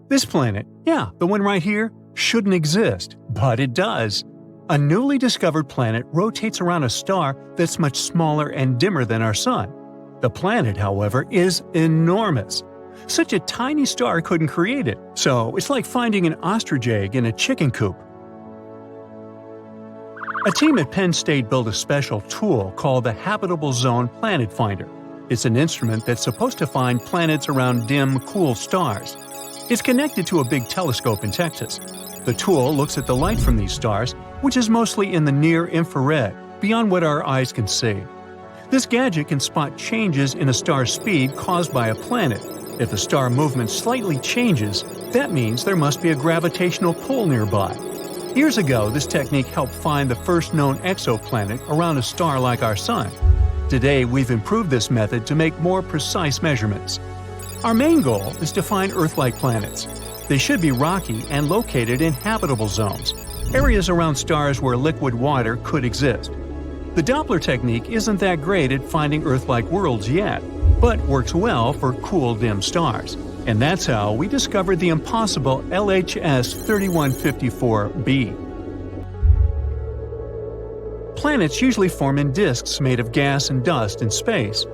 This planet, yeah, the one right here, shouldn't exist, but it does. A newly discovered planet rotates around a star that's much smaller and dimmer than our Sun. The planet, however, is enormous. Such a tiny star couldn't create it, so it's like finding an ostrich egg in a chicken coop. A team at Penn State built a special tool called the Habitable Zone Planet Finder. It's an instrument that's supposed to find planets around dim, cool stars. It's connected to a big telescope in Texas. The tool looks at the light from these stars, which is mostly in the near-infrared, beyond what our eyes can see. This gadget can spot changes in a star's speed caused by a planet. If the star movement slightly changes, that means there must be a gravitational pull nearby. Years ago, this technique helped find the first known exoplanet around a star like our Sun. Today, we've improved this method to make more precise measurements. Our main goal is to find Earth-like planets. They should be rocky and located in habitable zones, areas around stars where liquid water could exist. The Doppler technique isn't that great at finding Earth-like worlds yet, but works well for cool, dim stars. And that's how we discovered the impossible LHS 3154b. Planets usually form in disks made of gas and dust in space.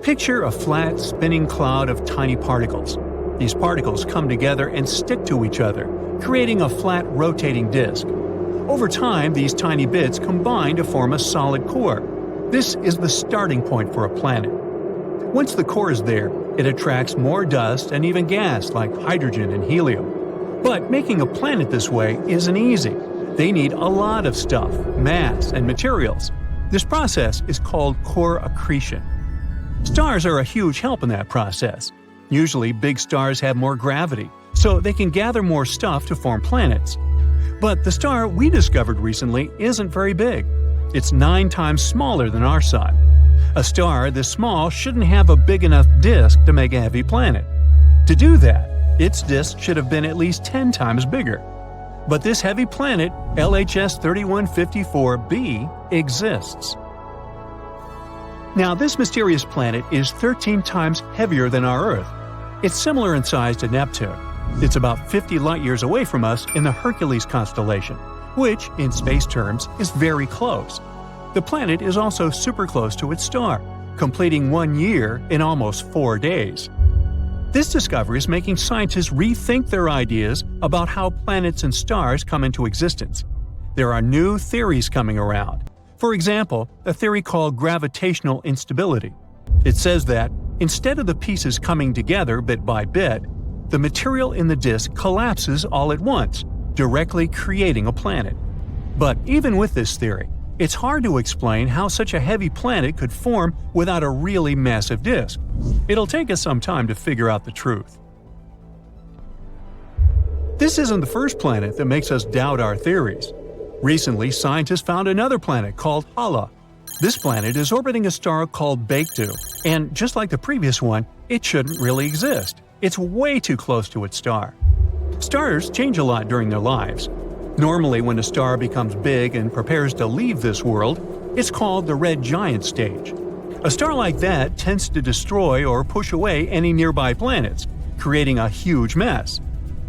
Picture a flat, spinning cloud of tiny particles. These particles come together and stick to each other, creating a flat, rotating disk. Over time, these tiny bits combine to form a solid core. This is the starting point for a planet. Once the core is there, it attracts more dust and even gas like hydrogen and helium. But making a planet this way isn't easy. They need a lot of stuff, mass, and materials. This process is called core accretion. Stars are a huge help in that process. Usually, big stars have more gravity, so they can gather more stuff to form planets. But the star we discovered recently isn't very big. It's 9 times smaller than our Sun. A star this small shouldn't have a big enough disk to make a heavy planet. To do that, its disk should have been at least 10 times bigger. But this heavy planet, LHS 3154b, exists. Now, this mysterious planet is 13 times heavier than our Earth. It's similar in size to Neptune. It's about 50 light-years away from us in the Hercules constellation, which, in space terms, is very close. The planet is also super close to its star, completing 1 year in almost 4 days. This discovery is making scientists rethink their ideas about how planets and stars come into existence. There are new theories coming around. For example, a theory called gravitational instability. It says that, instead of the pieces coming together bit by bit, the material in the disk collapses all at once, directly creating a planet. But even with this theory, it's hard to explain how such a heavy planet could form without a really massive disk. It'll take us some time to figure out the truth. This isn't the first planet that makes us doubt our theories. Recently, scientists found another planet called Hala. This planet is orbiting a star called Baekdu, and just like the previous one, it shouldn't really exist. It's way too close to its star. Stars change a lot during their lives. Normally, when a star becomes big and prepares to leave this world, it's called the red giant stage. A star like that tends to destroy or push away any nearby planets, creating a huge mess.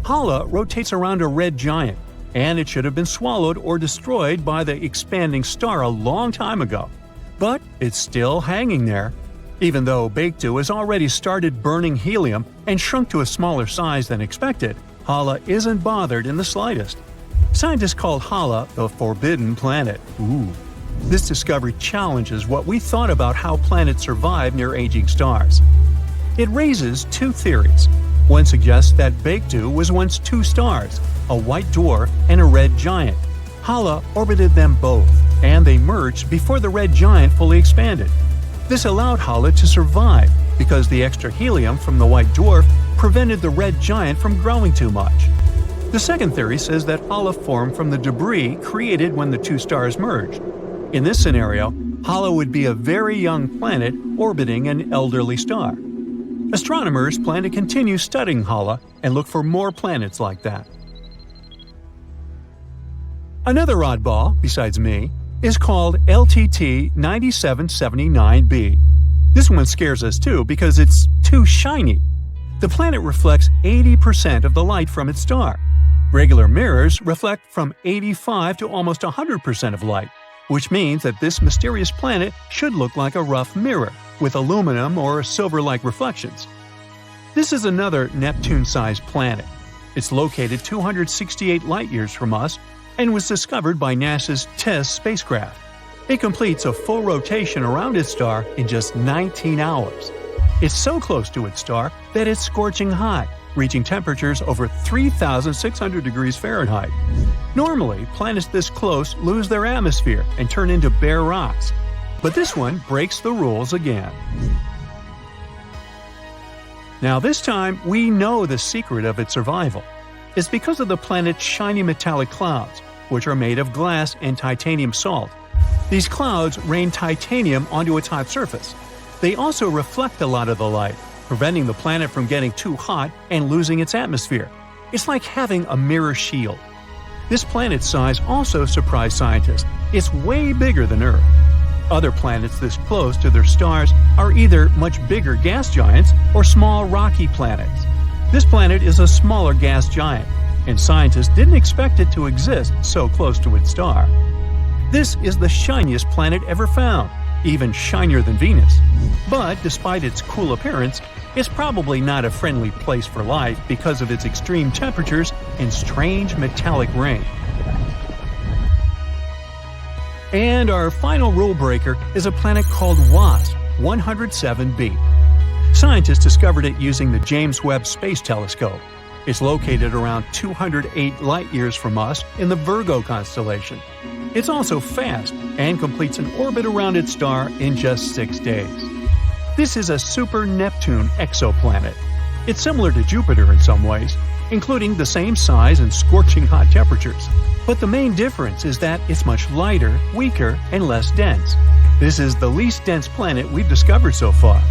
Hala rotates around a red giant, and it should have been swallowed or destroyed by the expanding star a long time ago. But it's still hanging there. Even though Baekdu has already started burning helium and shrunk to a smaller size than expected, Hala isn't bothered in the slightest. Scientists call Hala the Forbidden Planet. Ooh. This discovery challenges what we thought about how planets survive near aging stars. It raises 2 theories. One suggests that Baekdu was once 2 stars, a white dwarf and a red giant. Hala orbited them both, and they merged before the red giant fully expanded. This allowed Hala to survive because the extra helium from the white dwarf prevented the red giant from growing too much. The second theory says that Hala formed from the debris created when the 2 stars merged. In this scenario, Hala would be a very young planet orbiting an elderly star. Astronomers plan to continue studying Hala and look for more planets like that. Another oddball, besides me, is called LTT 9779b. This one scares us too because it's too shiny. The planet reflects 80% of the light from its star. Regular mirrors reflect from 85 to almost 100% of light, which means that this mysterious planet should look like a rough mirror, with aluminum or silver-like reflections. This is another Neptune-sized planet. It's located 268 light-years from us and was discovered by NASA's TESS spacecraft. It completes a full rotation around its star in just 19 hours. It's so close to its star that it's scorching hot, reaching temperatures over 3,600 degrees Fahrenheit. Normally, planets this close lose their atmosphere and turn into bare rocks. But this one breaks the rules again. Now this time, we know the secret of its survival. It's because of the planet's shiny metallic clouds, which are made of glass and titanium salt. These clouds rain titanium onto its hot surface. They also reflect a lot of the light, preventing the planet from getting too hot and losing its atmosphere. It's like having a mirror shield. This planet's size also surprised scientists. It's way bigger than Earth. Other planets this close to their stars are either much bigger gas giants or small rocky planets. This planet is a smaller gas giant, and scientists didn't expect it to exist so close to its star. This is the shiniest planet ever found, even shinier than Venus. But despite its cool appearance, it's probably not a friendly place for life because of its extreme temperatures and strange metallic rain. And our final rule breaker is a planet called WASP 107b. Scientists discovered it using the James Webb Space Telescope. It's located around 208 light-years from us in the Virgo constellation. It's also fast and completes an orbit around its star in just 6 days. This is a super Neptune exoplanet. It's similar to Jupiter in some ways, including the same size and scorching hot temperatures. But the main difference is that it's much lighter, weaker, and less dense. This is the least dense planet we've discovered so far.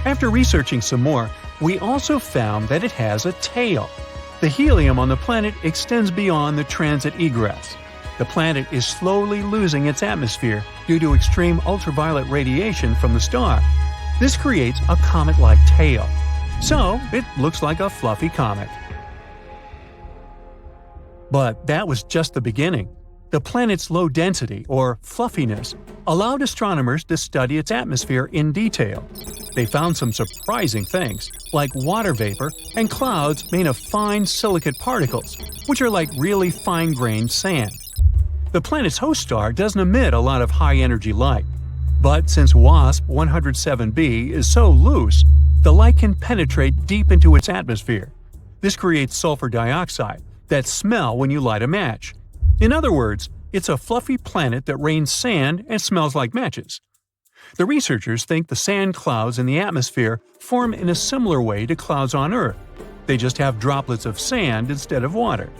After researching some more, we also found that it has a tail. The helium on the planet extends beyond the transit egress. The planet is slowly losing its atmosphere due to extreme ultraviolet radiation from the star. This creates a comet-like tail. So, it looks like a fluffy comet. But that was just the beginning. The planet's low density, or fluffiness, allowed astronomers to study its atmosphere in detail. They found some surprising things, like water vapor and clouds made of fine silicate particles, which are like really fine-grained sand. The planet's host star doesn't emit a lot of high-energy light. But since WASP 107b is so loose, the light can penetrate deep into its atmosphere. This creates sulfur dioxide that smell when you light a match. In other words, it's a fluffy planet that rains sand and smells like matches. The researchers think the sand clouds in the atmosphere form in a similar way to clouds on Earth. They just have droplets of sand instead of water.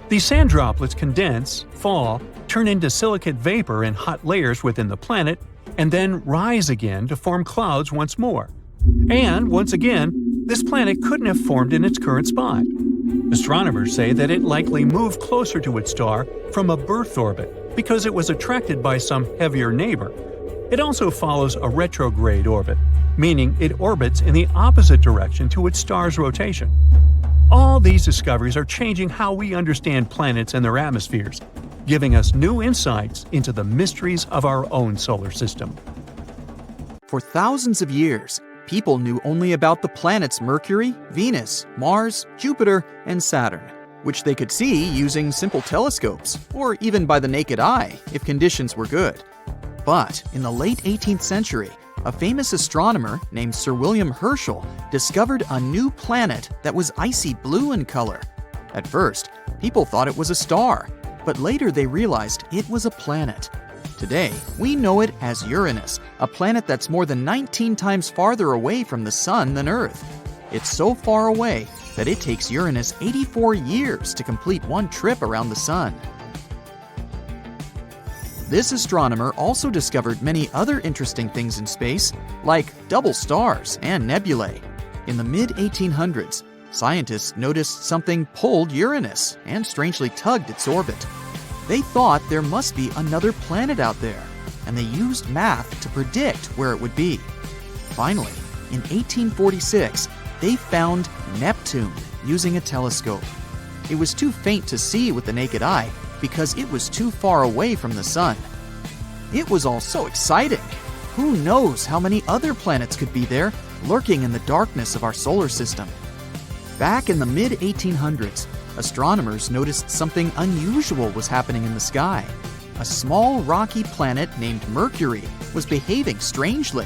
These sand droplets condense, fall, turn into silicate vapor in hot layers within the planet, and then rise again to form clouds once more. And, once again, this planet couldn't have formed in its current spot. Astronomers say that it likely moved closer to its star from a birth orbit because it was attracted by some heavier neighbor. It also follows a retrograde orbit, meaning it orbits in the opposite direction to its star's rotation. All these discoveries are changing how we understand planets and their atmospheres, giving us new insights into the mysteries of our own solar system. For thousands of years, people knew only about the planets Mercury, Venus, Mars, Jupiter, and Saturn, which they could see using simple telescopes, or even by the naked eye if conditions were good. But in the late 18th century, a famous astronomer named Sir William Herschel discovered a new planet that was icy blue in color. At first, people thought it was a star, but later they realized it was a planet. Today, we know it as Uranus, a planet that's more than 19 times farther away from the Sun than Earth. It's so far away that it takes Uranus 84 years to complete one trip around the Sun. This astronomer also discovered many other interesting things in space, like double stars and nebulae. In the mid-1800s, scientists noticed something pulled Uranus and strangely tugged its orbit. They thought there must be another planet out there, and they used math to predict where it would be. Finally, in 1846, they found Neptune using a telescope. It was too faint to see with the naked eye because it was too far away from the sun. It was all so exciting. Who knows how many other planets could be there, lurking in the darkness of our solar system? Back in the mid-1800s, astronomers noticed something unusual was happening in the sky. A small rocky planet named Mercury was behaving strangely.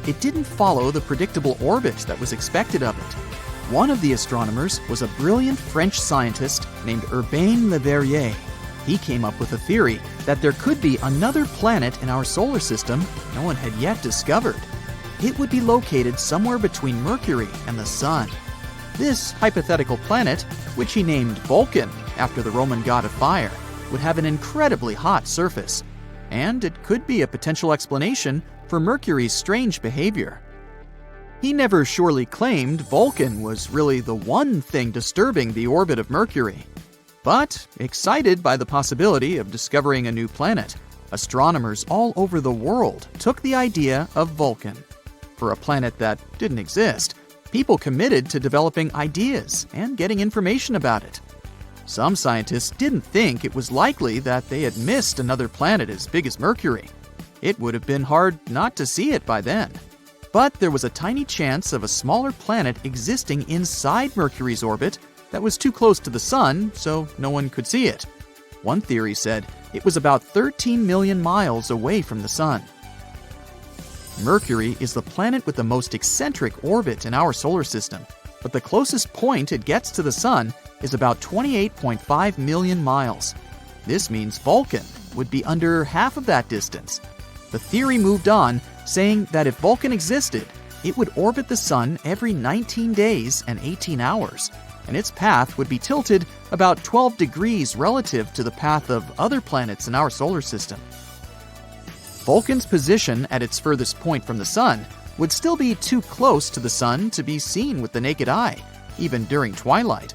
It didn't follow the predictable orbit that was expected of it. One of the astronomers was a brilliant French scientist named Urbain Le Verrier. He came up with a theory that there could be another planet in our solar system no one had yet discovered. It would be located somewhere between Mercury and the Sun. This hypothetical planet, which he named Vulcan after the Roman god of fire, would have an incredibly hot surface, and it could be a potential explanation for Mercury's strange behavior. He never surely claimed Vulcan was really the one thing disturbing the orbit of Mercury. But, excited by the possibility of discovering a new planet, astronomers all over the world took the idea of Vulcan. For a planet that didn't exist, people committed to developing ideas and getting information about it. Some scientists didn't think it was likely that they had missed another planet as big as Mercury. It would have been hard not to see it by then. But there was a tiny chance of a smaller planet existing inside Mercury's orbit that was too close to the Sun, so no one could see it. One theory said it was about 13 million miles away from the Sun. Mercury is the planet with the most eccentric orbit in our solar system, but the closest point it gets to the Sun is about 28.5 million miles. This means Vulcan would be under half of that distance. The theory moved on, saying that if Vulcan existed, it would orbit the Sun every 19 days and 18 hours, and its path would be tilted about 12 degrees relative to the path of other planets in our solar system. Vulcan's position at its furthest point from the Sun would still be too close to the Sun to be seen with the naked eye, even during twilight.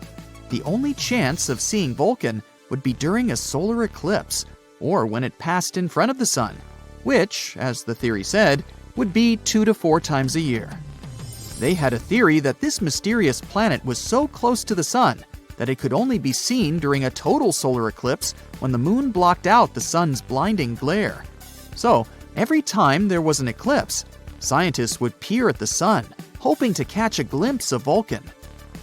The only chance of seeing Vulcan would be during a solar eclipse, or when it passed in front of the Sun, which, as the theory said, would be 2 to 4 times a year. They had a theory that this mysterious planet was so close to the Sun that it could only be seen during a total solar eclipse when the moon blocked out the Sun's blinding glare. So, every time there was an eclipse, scientists would peer at the Sun, hoping to catch a glimpse of Vulcan.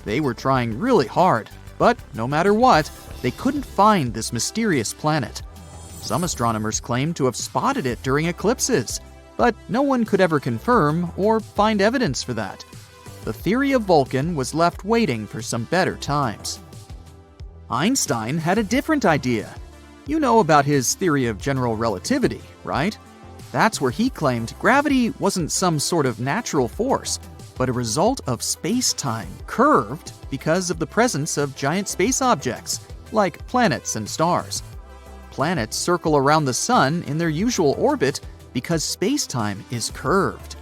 They were trying really hard, but no matter what, they couldn't find this mysterious planet. Some astronomers claimed to have spotted it during eclipses, but no one could ever confirm or find evidence for that. The theory of Vulcan was left waiting for some better times. Einstein had a different idea. You know about his theory of general relativity, right? That's where he claimed gravity wasn't some sort of natural force, but a result of space-time curved because of the presence of giant space objects, like planets and stars. Planets circle around the Sun in their usual orbit because space-time is curved.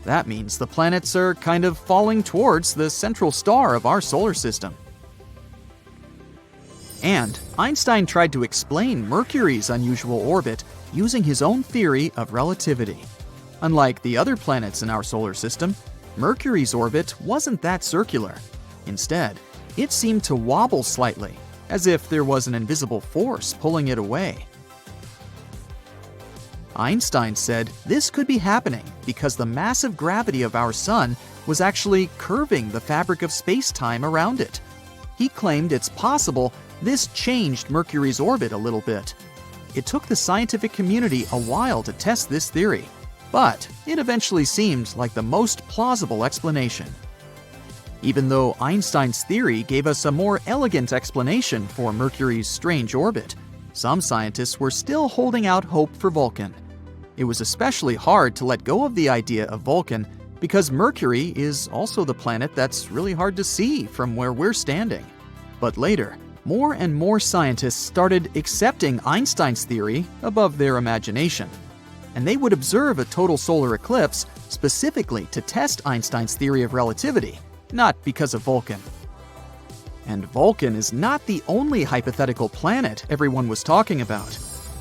That means the planets are kind of falling towards the central star of our solar system. And Einstein tried to explain Mercury's unusual orbit using his own theory of relativity. Unlike the other planets in our solar system, Mercury's orbit wasn't that circular. Instead, it seemed to wobble slightly, as if there was an invisible force pulling it away. Einstein said this could be happening because the massive gravity of our Sun was actually curving the fabric of space-time around it. He claimed it's possible this changed Mercury's orbit a little bit. It took the scientific community a while to test this theory, but it eventually seemed like the most plausible explanation. Even though Einstein's theory gave us a more elegant explanation for Mercury's strange orbit, some scientists were still holding out hope for Vulcan. It was especially hard to let go of the idea of Vulcan because Mercury is also the planet that's really hard to see from where we're standing. But later, more and more scientists started accepting Einstein's theory above their imagination. And they would observe a total solar eclipse specifically to test Einstein's theory of relativity, not because of Vulcan. And Vulcan is not the only hypothetical planet everyone was talking about.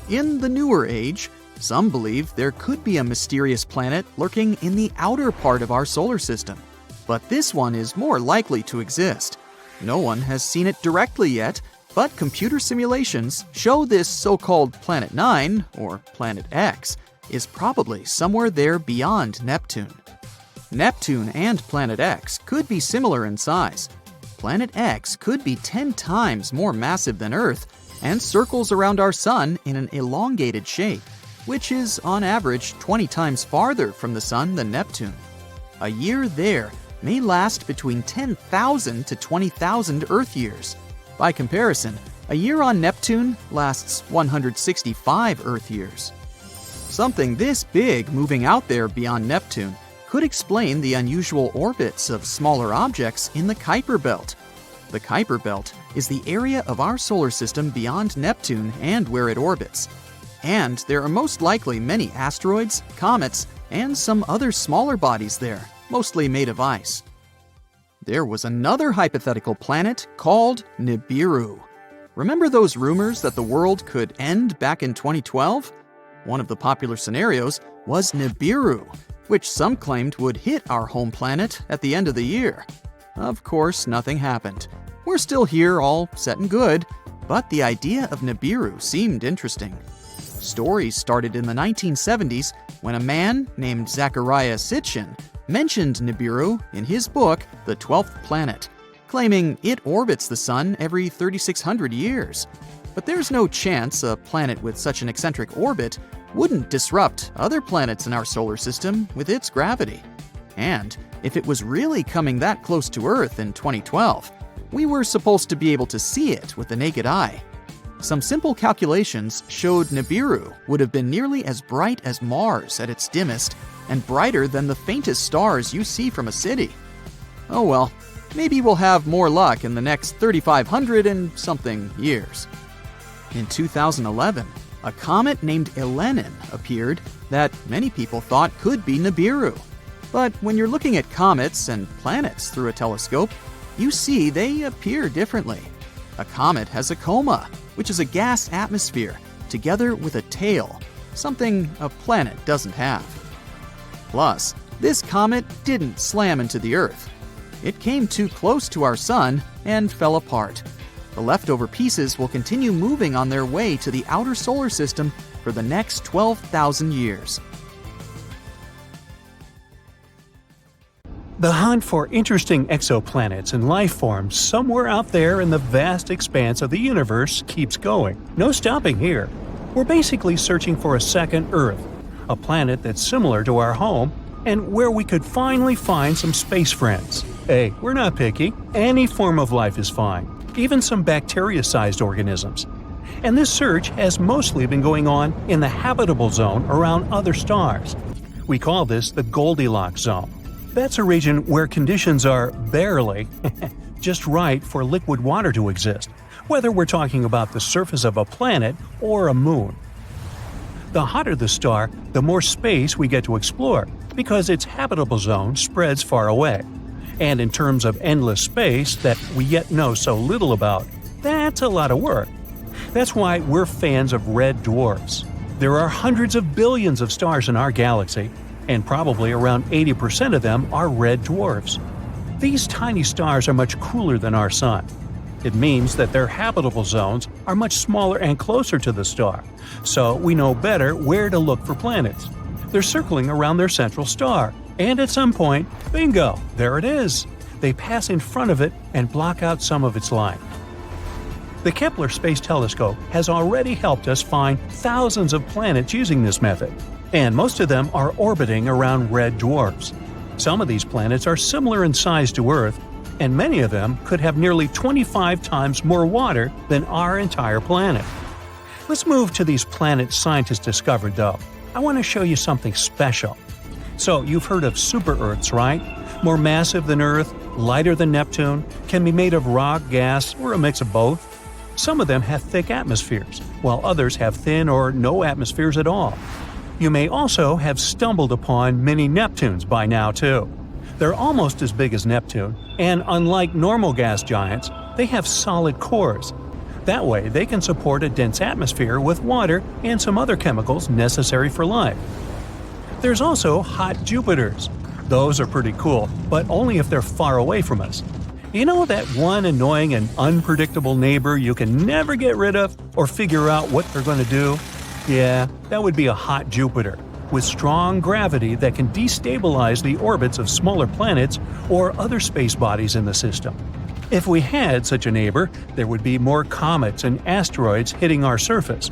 In the newer age, some believe there could be a mysterious planet lurking in the outer part of our solar system. but this one is more likely to exist. No one has seen it directly yet, but computer simulations show this so-called Planet 9, or Planet X, is probably somewhere there beyond Neptune. Neptune and Planet X could be similar in size. Planet X could be 10 times more massive than Earth and circles around our Sun in an elongated shape, which is on average 20 times farther from the Sun than Neptune. A year there may last between 10,000 to 20,000 Earth years. By comparison, a year on Neptune lasts 165 Earth years. Something this big moving out there beyond Neptune could explain the unusual orbits of smaller objects in the Kuiper Belt. The Kuiper Belt is the area of our solar system beyond Neptune and where it orbits. And there are most likely many asteroids, comets, and some other smaller bodies there, mostly made of ice. There was another hypothetical planet called Nibiru. Remember those rumors that the world could end back in 2012? One of the popular scenarios was Nibiru, which some claimed would hit our home planet at the end of the year. Of course, nothing happened. We're still here, all set and good, but the idea of Nibiru seemed interesting. Stories started in the 1970s when a man named Zecharia Sitchin mentioned Nibiru in his book, The 12th Planet, claiming it orbits the Sun every 3,600 years. But there's no chance a planet with such an eccentric orbit wouldn't disrupt other planets in our solar system with its gravity. And if it was really coming that close to Earth in 2012, we were supposed to be able to see it with the naked eye. Some simple calculations showed Nibiru would have been nearly as bright as Mars at its dimmest and brighter than the faintest stars you see from a city. Oh well, maybe we'll have more luck in the next 3,500 and something years. In 2011, a comet named Elenin appeared that many people thought could be Nibiru. But when you're looking at comets and planets through a telescope, you see they appear differently. A comet has a coma, which is a gas atmosphere, together with a tail, something a planet doesn't have. Plus, this comet didn't slam into the Earth. It came too close to our Sun and fell apart. The leftover pieces will continue moving on their way to the outer solar system for the next 12,000 years. The hunt for interesting exoplanets and life forms somewhere out there in the vast expanse of the universe keeps going. No stopping here. We're basically searching for a second Earth, a planet that's similar to our home, and where we could finally find some space friends. Hey, we're not picky. Any form of life is fine, even some bacteria-sized organisms. And this search has mostly been going on in the habitable zone around other stars. We call this the Goldilocks zone. That's a region where conditions are barely just right for liquid water to exist, whether we're talking about the surface of a planet or a moon. The hotter the star, the more space we get to explore, because its habitable zone spreads far away. And in terms of endless space that we yet know so little about, that's a lot of work. That's why we're fans of red dwarfs. There are hundreds of billions of stars in our galaxy, and probably around 80% of them are red dwarfs. These tiny stars are much cooler than our Sun. It means that their habitable zones are much smaller and closer to the star, so we know better where to look for planets. They're circling around their central star, and at some point, bingo, there it is. They pass in front of it and block out some of its light. The Kepler Space Telescope has already helped us find thousands of planets using this method, and most of them are orbiting around red dwarfs. Some of these planets are similar in size to Earth, and many of them could have nearly 25 times more water than our entire planet. Let's move to these planets scientists discovered, though. I want to show you something special. So, you've heard of super-Earths, right? More massive than Earth, lighter than Neptune, can be made of rock, gas, or a mix of both. Some of them have thick atmospheres, while others have thin or no atmospheres at all. You may also have stumbled upon mini Neptunes by now, too. They're almost as big as Neptune, and unlike normal gas giants, they have solid cores. That way, they can support a dense atmosphere with water and some other chemicals necessary for life. There's also hot Jupiters. Those are pretty cool, but only if they're far away from us. You know that one annoying and unpredictable neighbor you can never get rid of or figure out what they're going to do? Yeah, that would be a hot Jupiter, with strong gravity that can destabilize the orbits of smaller planets or other space bodies in the system. If we had such a neighbor, there would be more comets and asteroids hitting our surface.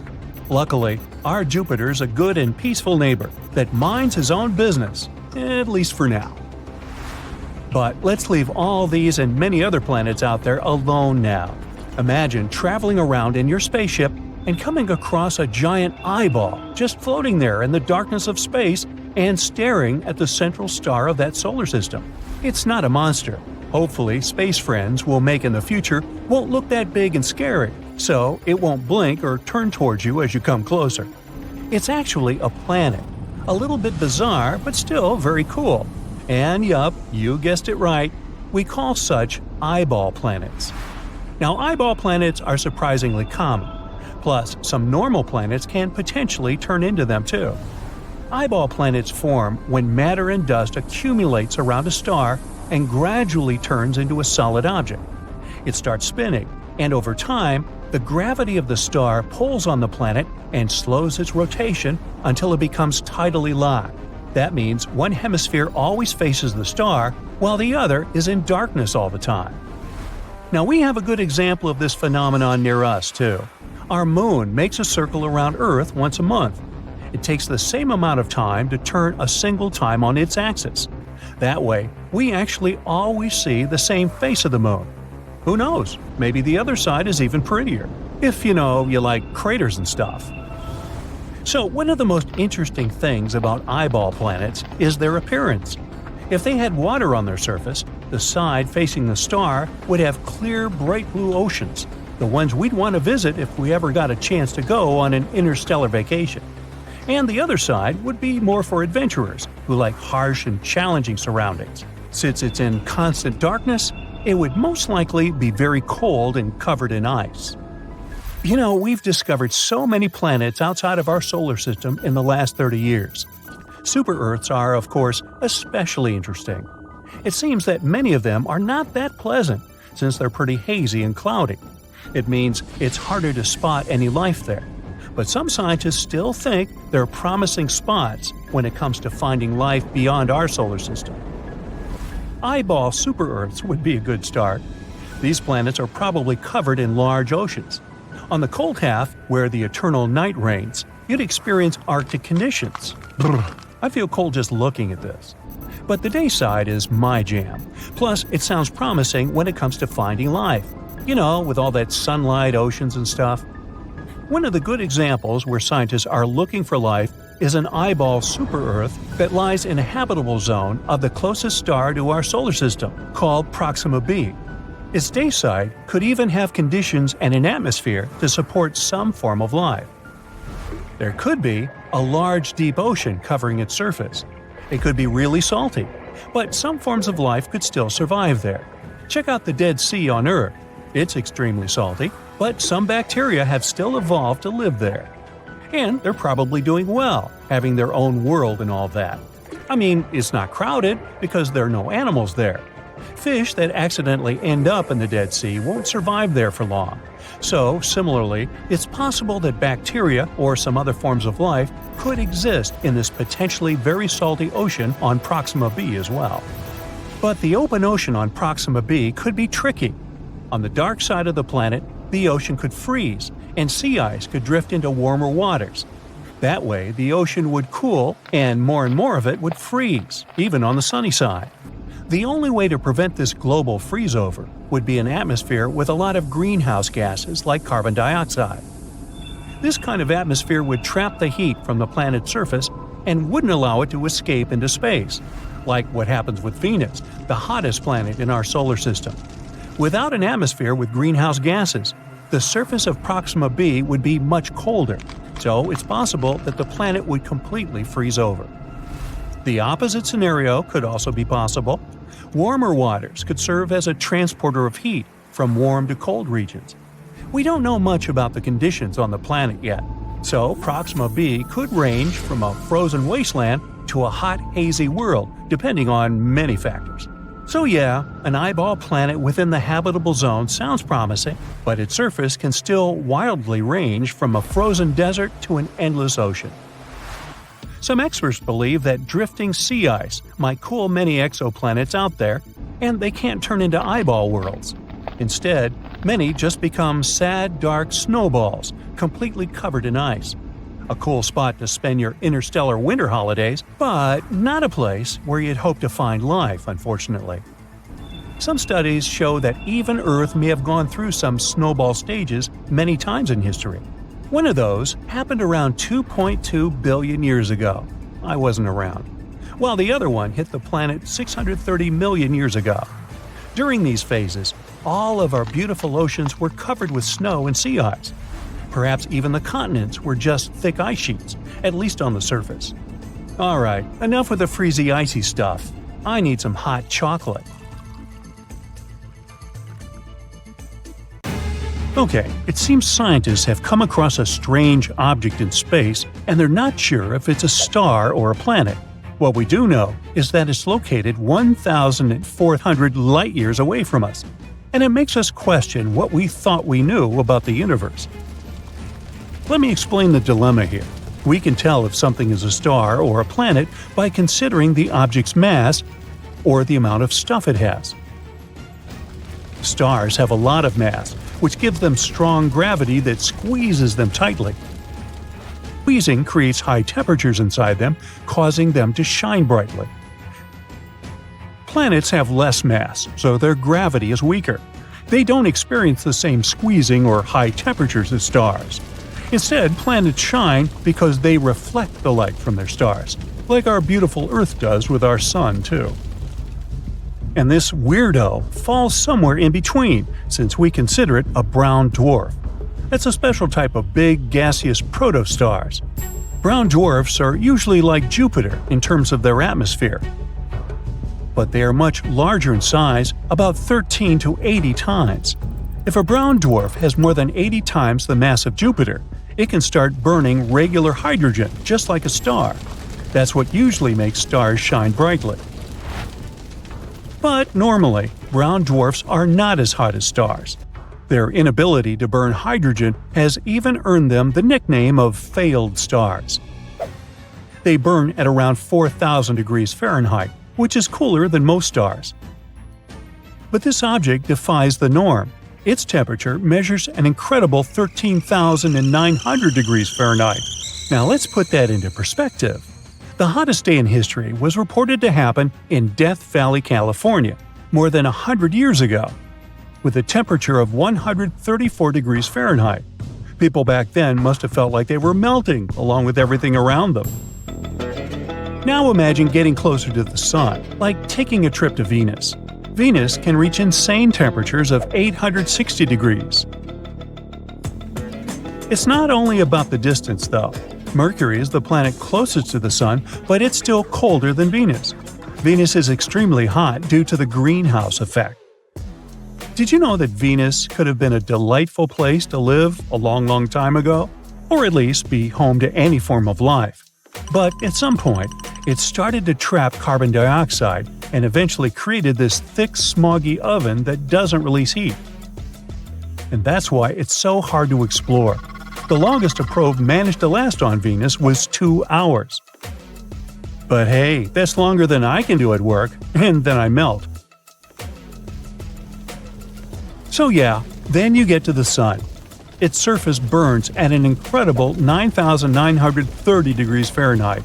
Luckily, our Jupiter's a good and peaceful neighbor that minds his own business, at least for now. But let's leave all these and many other planets out there alone now. Imagine traveling around in your spaceship and coming across a giant eyeball just floating there in the darkness of space and staring at the central star of that solar system. It's not a monster. Hopefully, space friends we'll make in the future won't look that big and scary, so it won't blink or turn towards you as you come closer. It's actually a planet. A little bit bizarre, but still very cool. And yup, you guessed it right, we call such eyeball planets. Now, eyeball planets are surprisingly common. Plus, some normal planets can potentially turn into them too. Eyeball planets form when matter and dust accumulates around a star and gradually turns into a solid object. It starts spinning, and over time, the gravity of the star pulls on the planet and slows its rotation until it becomes tidally locked. That means one hemisphere always faces the star, while the other is in darkness all the time. Now, we have a good example of this phenomenon near us, too. Our moon makes a circle around Earth once a month. It takes the same amount of time to turn a single time on its axis. That way, we actually always see the same face of the moon. Who knows, maybe the other side is even prettier, if you like craters and stuff. So, one of the most interesting things about eyeball planets is their appearance. If they had water on their surface, the side facing the star would have clear, bright blue oceans, the ones we'd want to visit if we ever got a chance to go on an interstellar vacation. And the other side would be more for adventurers who like harsh and challenging surroundings. Since it's in constant darkness, it would most likely be very cold and covered in ice. We've discovered so many planets outside of our solar system in the last 30 years. Super-Earths are, of course, especially interesting. It seems that many of them are not that pleasant, since they're pretty hazy and cloudy. It means it's harder to spot any life there. But some scientists still think they're promising spots when it comes to finding life beyond our solar system. Eyeball super-Earths would be a good start. These planets are probably covered in large oceans. On the cold half, where the eternal night reigns, you'd experience Arctic conditions. I feel cold just looking at this. But the day side is my jam. Plus, it sounds promising when it comes to finding life. With all that sunlight, oceans, and stuff. One of the good examples where scientists are looking for life is an eyeball super-Earth that lies in a habitable zone of the closest star to our solar system, called Proxima b. Its day side could even have conditions and an atmosphere to support some form of life. There could be a large deep ocean covering its surface. It could be really salty, but some forms of life could still survive there. Check out the Dead Sea on Earth. It's extremely salty, but some bacteria have still evolved to live there. And they're probably doing well, having their own world and all that. I mean, it's not crowded because there are no animals there. Fish that accidentally end up in the Dead Sea won't survive there for long. So, similarly, it's possible that bacteria or some other forms of life could exist in this potentially very salty ocean on Proxima b as well. But the open ocean on Proxima b could be tricky. On the dark side of the planet, the ocean could freeze, and sea ice could drift into warmer waters. That way, the ocean would cool, and more of it would freeze, even on the sunny side. The only way to prevent this global freeze-over would be an atmosphere with a lot of greenhouse gases like carbon dioxide. This kind of atmosphere would trap the heat from the planet's surface and wouldn't allow it to escape into space, like what happens with Venus, the hottest planet in our solar system. Without an atmosphere with greenhouse gases, the surface of Proxima b would be much colder, so it's possible that the planet would completely freeze over. The opposite scenario could also be possible. Warmer waters could serve as a transporter of heat from warm to cold regions. We don't know much about the conditions on the planet yet, so Proxima b could range from a frozen wasteland to a hot, hazy world, depending on many factors. So yeah, an eyeball planet within the habitable zone sounds promising, but its surface can still wildly range from a frozen desert to an endless ocean. Some experts believe that drifting sea ice might cool many exoplanets out there, and they can't turn into eyeball worlds. Instead, many just become sad, dark snowballs, completely covered in ice. A cool spot to spend your interstellar winter holidays, but not a place where you'd hope to find life, unfortunately. Some studies show that even Earth may have gone through some snowball stages many times in history. One of those happened around 2.2 billion years ago. I wasn't around. While the other one hit the planet 630 million years ago. During these phases, all of our beautiful oceans were covered with snow and sea ice. Perhaps even the continents were just thick ice sheets, at least on the surface. Alright, enough with the freezy icy stuff. I need some hot chocolate. Okay, it seems scientists have come across a strange object in space, and they're not sure if it's a star or a planet. What we do know is that it's located 1,400 light-years away from us, and it makes us question what we thought we knew about the universe. Let me explain the dilemma here. We can tell if something is a star or a planet by considering the object's mass or the amount of stuff it has. Stars have a lot of mass, which gives them strong gravity that squeezes them tightly. Squeezing creates high temperatures inside them, causing them to shine brightly. Planets have less mass, so their gravity is weaker. They don't experience the same squeezing or high temperatures as stars. Instead, planets shine because they reflect the light from their stars, like our beautiful Earth does with our Sun, too. And this weirdo falls somewhere in between, since we consider it a brown dwarf. It's a special type of big, gaseous protostars. Brown dwarfs are usually like Jupiter in terms of their atmosphere, but they are much larger in size, about 13 to 80 times. If a brown dwarf has more than 80 times the mass of Jupiter, it can start burning regular hydrogen, just like a star. That's what usually makes stars shine brightly. But normally, brown dwarfs are not as hot as stars. Their inability to burn hydrogen has even earned them the nickname of failed stars. They burn at around 4,000 degrees Fahrenheit, which is cooler than most stars. But this object defies the norm. Its temperature measures an incredible 13,900 degrees Fahrenheit. Now let's put that into perspective. The hottest day in history was reported to happen in Death Valley, California, more than 100 years ago, with a temperature of 134 degrees Fahrenheit. People back then must have felt like they were melting along with everything around them. Now imagine getting closer to the Sun, like taking a trip to Venus. Venus can reach insane temperatures of 860 degrees. It's not only about the distance, though. Mercury is the planet closest to the Sun, but it's still colder than Venus. Venus is extremely hot due to the greenhouse effect. Did you know that Venus could have been a delightful place to live a long time ago? Or at least be home to any form of life. But at some point, it started to trap carbon dioxide and eventually created this thick, smoggy oven that doesn't release heat. And that's why it's so hard to explore. The longest a probe managed to last on Venus was 2 hours. But hey, that's longer than I can do at work, and then I melt. So yeah, then you get to the Sun. Its surface burns at an incredible 9,930 degrees Fahrenheit.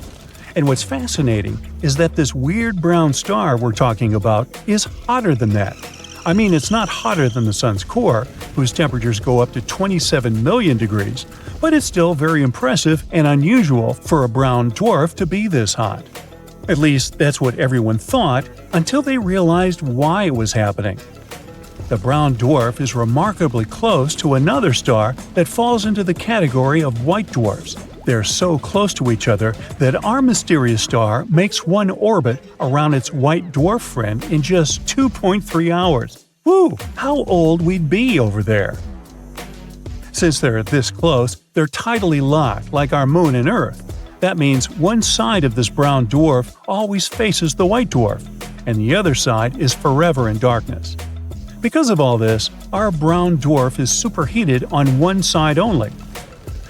And what's fascinating is that this weird brown star we're talking about is hotter than that. I mean, it's not hotter than the Sun's core, whose temperatures go up to 27 million degrees, but it's still very impressive and unusual for a brown dwarf to be this hot. At least that's what everyone thought until they realized why it was happening. The brown dwarf is remarkably close to another star that falls into the category of white dwarfs. They're so close to each other that our mysterious star makes one orbit around its white dwarf friend in just 2.3 hours. Woo! How old we'd be over there! Since they're this close, they're tidally locked like our Moon and Earth. That means one side of this brown dwarf always faces the white dwarf, and the other side is forever in darkness. Because of all this, our brown dwarf is superheated on one side only.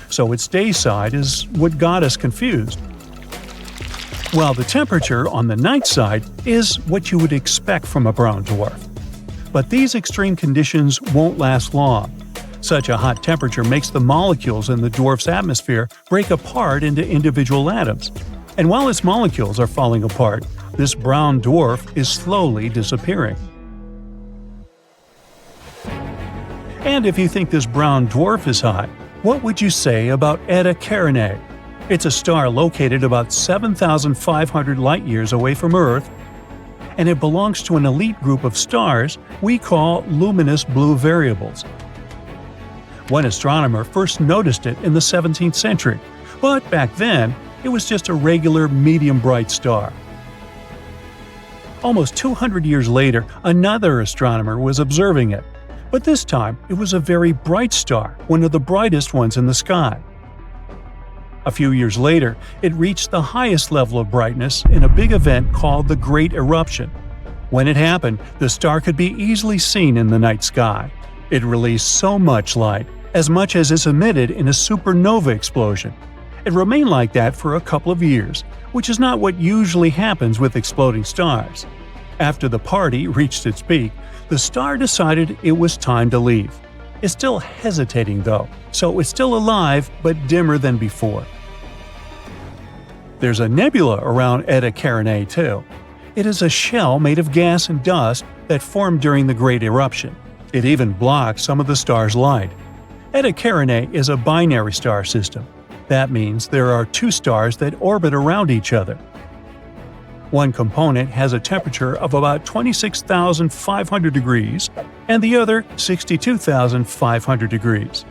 So its day side is what got us confused. While the temperature on the night side is what you would expect from a brown dwarf. But these extreme conditions won't last long. Such a hot temperature makes the molecules in the dwarf's atmosphere break apart into individual atoms. And while its molecules are falling apart, this brown dwarf is slowly disappearing. And if you think this brown dwarf is hot, what would you say about Eta Carinae? It's a star located about 7,500 light-years away from Earth, and it belongs to an elite group of stars we call luminous blue variables. One astronomer first noticed it in the 17th century, but back then, it was just a regular medium-bright star. Almost 200 years later, another astronomer was observing it, but this time it was a very bright star, one of the brightest ones in the sky. A few years later, it reached the highest level of brightness in a big event called the Great Eruption. When it happened, the star could be easily seen in the night sky. It released so much light, as much as is emitted in a supernova explosion. It remained like that for a couple of years, which is not what usually happens with exploding stars. After the party reached its peak, the star decided it was time to leave. It's still hesitating though, so it's still alive but dimmer than before. There's a nebula around Eta Carinae too. It is a shell made of gas and dust that formed during the Great Eruption. It even blocks some of the star's light. Eta Carinae is a binary star system. That means there are two stars that orbit around each other. One component has a temperature of about 26,500 degrees, and the other 62,500 degrees.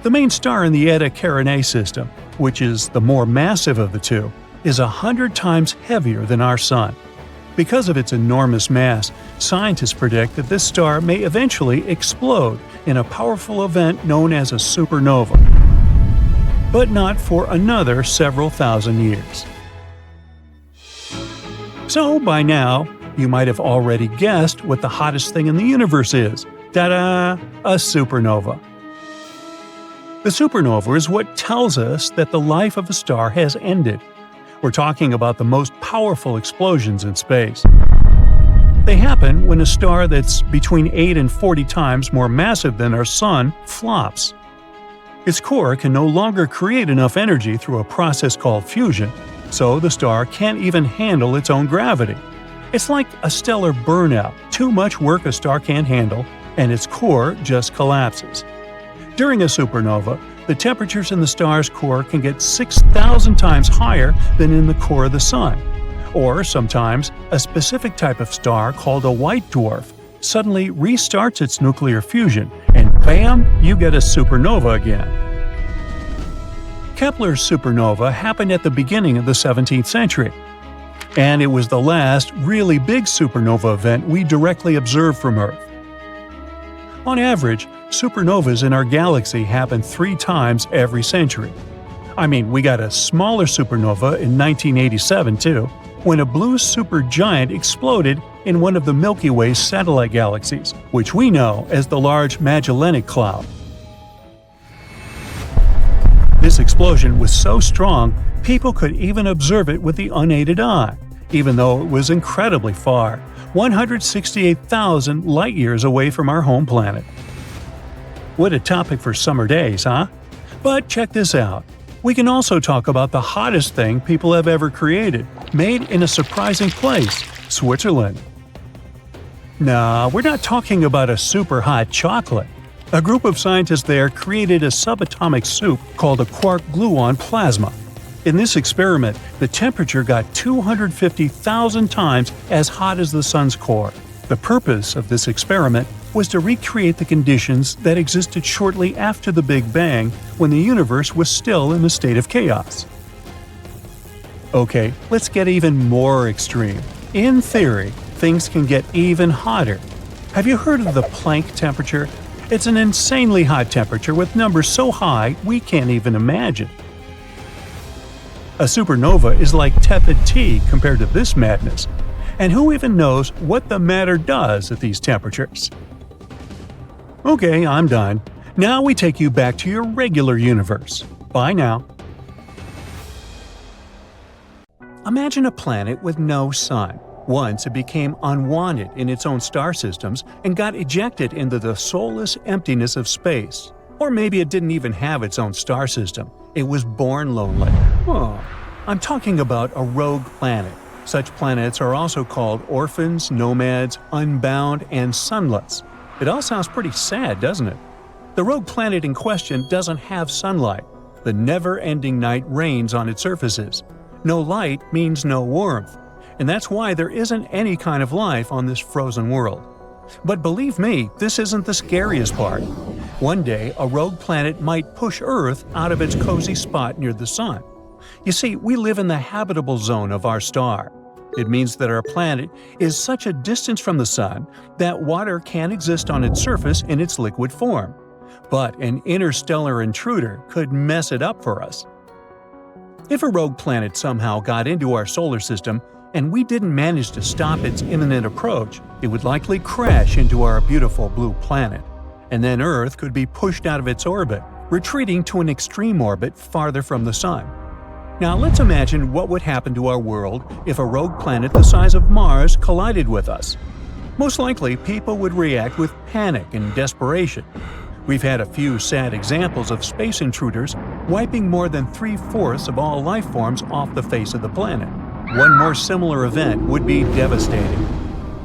The main star in the Eta Carinae system, which is the more massive of the two, is 100 times heavier than our Sun. Because of its enormous mass, scientists predict that this star may eventually explode in a powerful event known as a supernova. But not for another several thousand years. So, by now, you might have already guessed what the hottest thing in the universe is. Ta-da! A supernova. The supernova is what tells us that the life of a star has ended. We're talking about the most powerful explosions in space. They happen when a star that's between 8 and 40 times more massive than our Sun flops. Its core can no longer create enough energy through a process called fusion, so the star can't even handle its own gravity. It's like a stellar burnout, too much work a star can't handle, and its core just collapses. During a supernova, the temperatures in the star's core can get 6,000 times higher than in the core of the Sun. Or sometimes, a specific type of star called a white dwarf suddenly restarts its nuclear fusion, and bam, you get a supernova again. Kepler's supernova happened at the beginning of the 17th century, and it was the last really big supernova event we directly observed from Earth. On average, supernovas in our galaxy happen 3 times every century. I mean, we got a smaller supernova in 1987 too, when a blue supergiant exploded in one of the Milky Way's satellite galaxies, which we know as the Large Magellanic Cloud. This explosion was so strong, people could even observe it with the unaided eye, even though it was incredibly far, 168,000 light-years away from our home planet. What a topic for summer days, huh? But check this out. We can also talk about the hottest thing people have ever created, made in a surprising place, Switzerland. Nah, we're not talking about a super hot chocolate. A group of scientists there created a subatomic soup called a quark-gluon plasma. In this experiment, the temperature got 250,000 times as hot as the Sun's core. The purpose of this experiment was to recreate the conditions that existed shortly after the Big Bang, when the universe was still in a state of chaos. Okay, let's get even more extreme. In theory, things can get even hotter. Have you heard of the Planck temperature? It's an insanely hot temperature with numbers so high we can't even imagine. A supernova is like tepid tea compared to this madness. And who even knows what the matter does at these temperatures? Okay, I'm done. Now we take you back to your regular universe. Bye now. Imagine a planet with no sun. Once it became unwanted in its own star systems and got ejected into the soulless emptiness of space. Or maybe it didn't even have its own star system. It was born lonely. I'm talking about a rogue planet. Such planets are also called orphans, nomads, unbound, and sunless. It all sounds pretty sad, doesn't it? The rogue planet in question doesn't have sunlight. The never-ending night reigns on its surfaces. No light means no warmth, and that's why there isn't any kind of life on this frozen world. But believe me, this isn't the scariest part. One day, a rogue planet might push Earth out of its cozy spot near the Sun. You see, we live in the habitable zone of our star. It means that our planet is such a distance from the Sun that water can't exist on its surface in its liquid form. But an interstellar intruder could mess it up for us. If a rogue planet somehow got into our solar system and we didn't manage to stop its imminent approach, it would likely crash into our beautiful blue planet. And then Earth could be pushed out of its orbit, retreating to an extreme orbit farther from the Sun. Now let's imagine what would happen to our world if a rogue planet the size of Mars collided with us. Most likely, people would react with panic and desperation. We've had a few sad examples of space intruders wiping more than 3/4 of all life forms off the face of the planet. One more similar event would be devastating.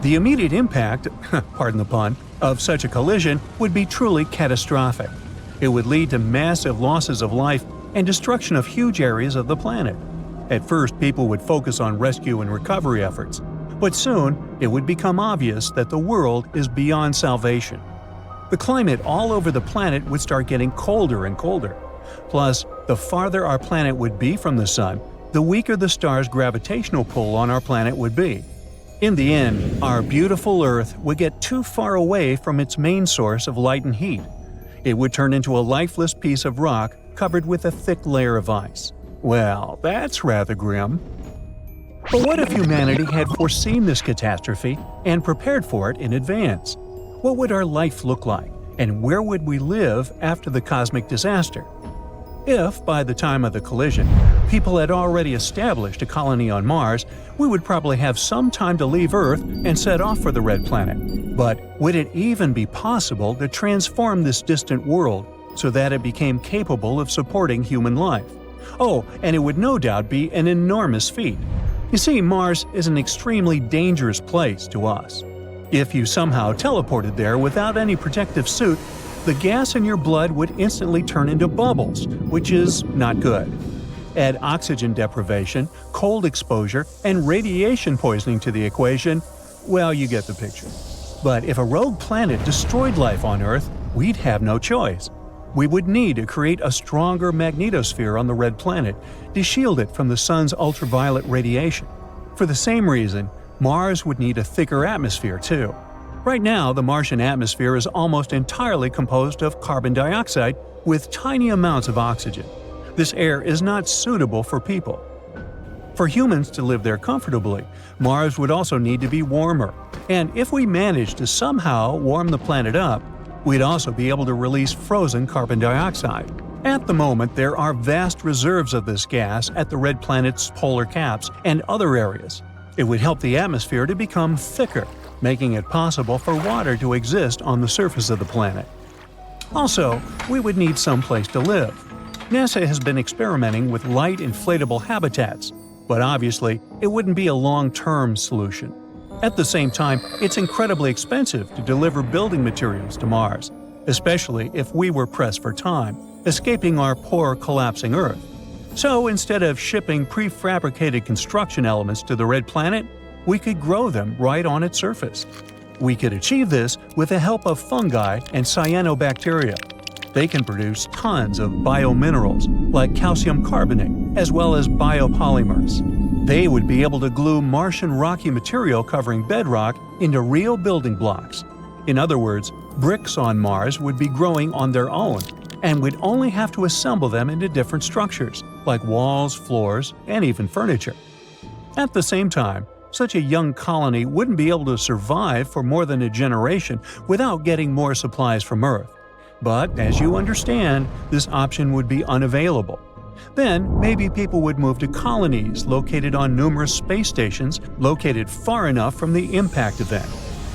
The immediate impact, pardon the pun, of such a collision would be truly catastrophic. It would lead to massive losses of life and destruction of huge areas of the planet. At first, people would focus on rescue and recovery efforts, but soon it would become obvious that the world is beyond salvation. The climate all over the planet would start getting colder and colder. Plus, the farther our planet would be from the Sun, the weaker the star's gravitational pull on our planet would be. In the end, our beautiful Earth would get too far away from its main source of light and heat. It would turn into a lifeless piece of rock covered with a thick layer of ice. Well, that's rather grim. But what if humanity had foreseen this catastrophe and prepared for it in advance? What would our life look like, and where would we live after the cosmic disaster? If, by the time of the collision, people had already established a colony on Mars, we would probably have some time to leave Earth and set off for the Red Planet. But would it even be possible to transform this distant world so that it became capable of supporting human life? Oh, and it would no doubt be an enormous feat. You see, Mars is an extremely dangerous place to us. If you somehow teleported there without any protective suit, the gas in your blood would instantly turn into bubbles, which is not good. Add oxygen deprivation, cold exposure, and radiation poisoning to the equation, well, you get the picture. But if a rogue planet destroyed life on Earth, we'd have no choice. We would need to create a stronger magnetosphere on the Red Planet to shield it from the Sun's ultraviolet radiation. For the same reason, Mars would need a thicker atmosphere too. Right now, the Martian atmosphere is almost entirely composed of carbon dioxide with tiny amounts of oxygen. This air is not suitable for people. For humans to live there comfortably, Mars would also need to be warmer. And if we managed to somehow warm the planet up, we'd also be able to release frozen carbon dioxide. At the moment, there are vast reserves of this gas at the Red Planet's polar caps and other areas. It would help the atmosphere to become thicker, making it possible for water to exist on the surface of the planet. Also, we would need some place to live. NASA has been experimenting with light inflatable habitats, but obviously, it wouldn't be a long-term solution. At the same time, it's incredibly expensive to deliver building materials to Mars, especially if we were pressed for time, escaping our poor, collapsing Earth. So instead of shipping prefabricated construction elements to the Red Planet, we could grow them right on its surface. We could achieve this with the help of fungi and cyanobacteria. They can produce tons of biominerals like calcium carbonate, as well as biopolymers. They would be able to glue Martian rocky material covering bedrock into real building blocks. In other words, bricks on Mars would be growing on their own. and we'd only have to assemble them into different structures, like walls, floors, and even furniture. At the same time, such a young colony wouldn't be able to survive for more than a generation without getting more supplies from Earth. But, as you understand, this option would be unavailable. Then, maybe people would move to colonies located on numerous space stations located far enough from the impact event.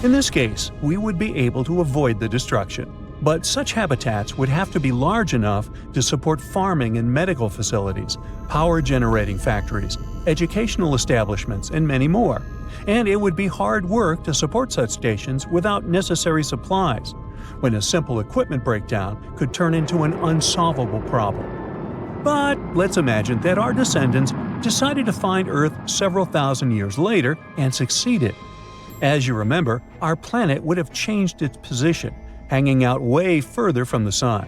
In this case, we would be able to avoid the destruction. But such habitats would have to be large enough to support farming and medical facilities, power-generating factories, educational establishments, and many more. And it would be hard work to support such stations without necessary supplies, when a simple equipment breakdown could turn into an unsolvable problem. But let's imagine that our descendants decided to find Earth several thousand years later and succeeded. As you remember, our planet would have changed its position, hanging out way further from the Sun.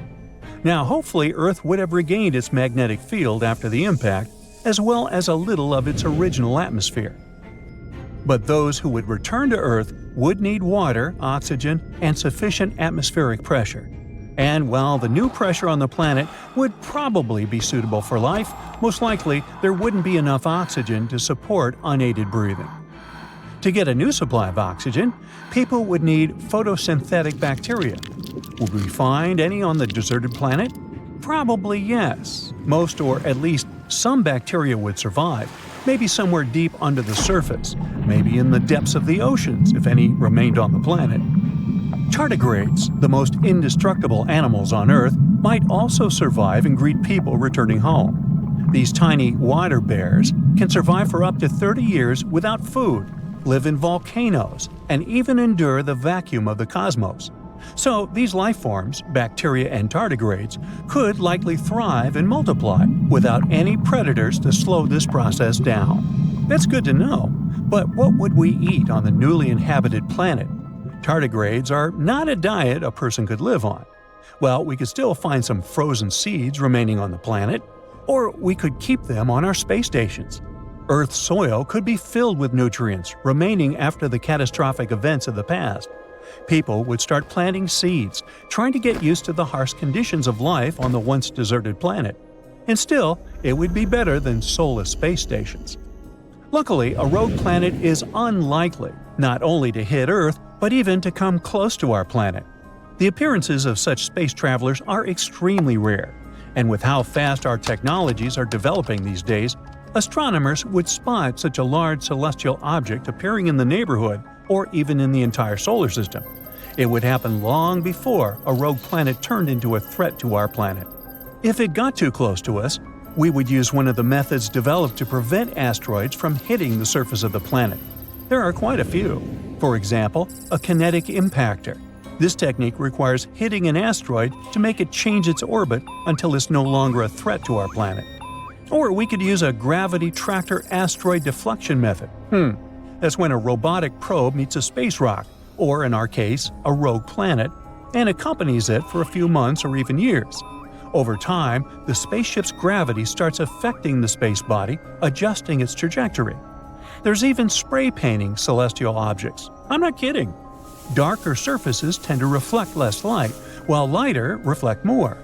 Now, hopefully, Earth would have regained its magnetic field after the impact, as well as a little of its original atmosphere. But those who would return to Earth would need water, oxygen, and sufficient atmospheric pressure. And while the new pressure on the planet would probably be suitable for life, most likely there wouldn't be enough oxygen to support unaided breathing. To get a new supply of oxygen, people would need photosynthetic bacteria. Would we find any on the deserted planet? Probably yes. Most, or at least some bacteria would survive, maybe somewhere deep under the surface, maybe in the depths of the oceans, if any remained on the planet. Tardigrades, the most indestructible animals on Earth, might also survive and greet people returning home. These tiny water bears can survive for up to 30 years without food, live in volcanoes, and even endure the vacuum of the cosmos. So these life forms, bacteria and tardigrades, could likely thrive and multiply without any predators to slow this process down. That's good to know, but what would we eat on the newly inhabited planet? Tardigrades are not a diet a person could live on. Well, we could still find some frozen seeds remaining on the planet, or we could keep them on our space stations. Earth's soil could be filled with nutrients remaining after the catastrophic events of the past. People would start planting seeds, trying to get used to the harsh conditions of life on the once deserted planet. And still, it would be better than soulless space stations. Luckily, a rogue planet is unlikely, not only to hit Earth, but even to come close to our planet. The appearances of such space travelers are extremely rare, and with how fast our technologies are developing these days, astronomers would spot such a large celestial object appearing in the neighborhood or even in the entire solar system. It would happen long before a rogue planet turned into a threat to our planet. If it got too close to us, we would use one of the methods developed to prevent asteroids from hitting the surface of the planet. There are quite a few. For example, a kinetic impactor. This technique requires hitting an asteroid to make it change its orbit until it's no longer a threat to our planet. Or we could use a gravity tractor asteroid deflection method. That's when a robotic probe meets a space rock, or in our case, a rogue planet, and accompanies it for a few months or even years. Over time, the spaceship's gravity starts affecting the space body, adjusting its trajectory. There's even spray painting celestial objects. I'm not kidding. Darker surfaces tend to reflect less light, while lighter reflect more.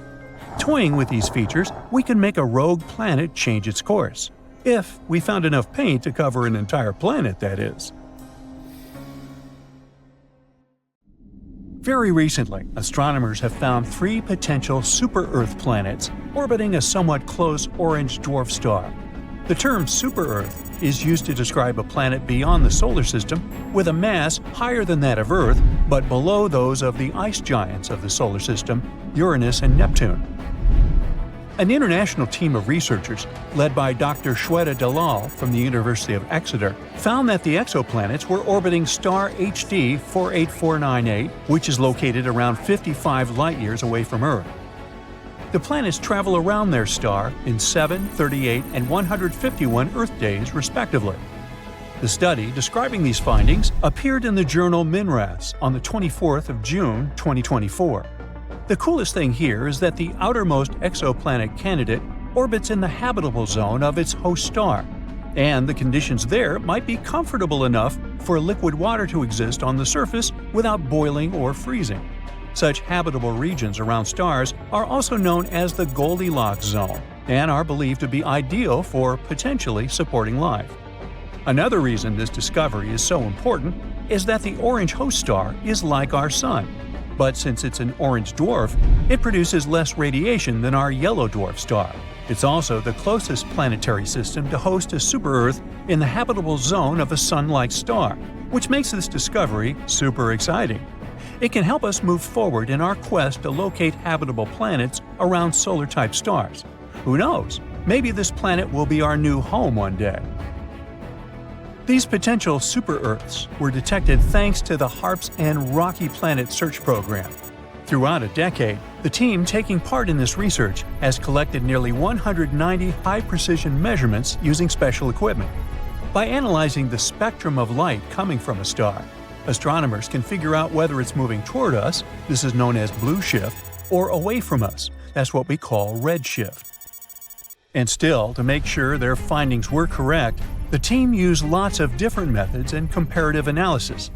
Toying with these features, we can make a rogue planet change its course. If we found enough paint to cover an entire planet, that is. Very recently, astronomers have found 3 potential super-Earth planets orbiting a somewhat close orange dwarf star. The term super-Earth is used to describe a planet beyond the solar system with a mass higher than that of Earth but below those of the ice giants of the solar system, Uranus and Neptune. An international team of researchers, led by Dr. Shweta Dalal from the University of Exeter, found that the exoplanets were orbiting star HD 48498, which is located around 55 light-years away from Earth. The planets travel around their star in 7, 38, and 151 Earth days, respectively. The study describing these findings appeared in the journal MinRes on the 24th of June, 2024. The coolest thing here is that the outermost exoplanet candidate orbits in the habitable zone of its host star, and the conditions there might be comfortable enough for liquid water to exist on the surface without boiling or freezing. Such habitable regions around stars are also known as the Goldilocks zone and are believed to be ideal for potentially supporting life. Another reason this discovery is so important is that the orange host star is like our Sun. But since it's an orange dwarf, it produces less radiation than our yellow dwarf star. It's also the closest planetary system to host a super-Earth in the habitable zone of a Sun-like star, which makes this discovery super exciting. It can help us move forward in our quest to locate habitable planets around solar-type stars. Who knows? Maybe this planet will be our new home one day. These potential super-Earths were detected thanks to the HARPS and Rocky Planet Search Program. Throughout a decade, the team taking part in this research has collected nearly 190 high-precision measurements using special equipment. By analyzing the spectrum of light coming from a star, astronomers can figure out whether it's moving toward us, this is known as blue shift, or away from us, that's what we call red shift. And still, to make sure their findings were correct, the team used lots of different methods and comparative analysis.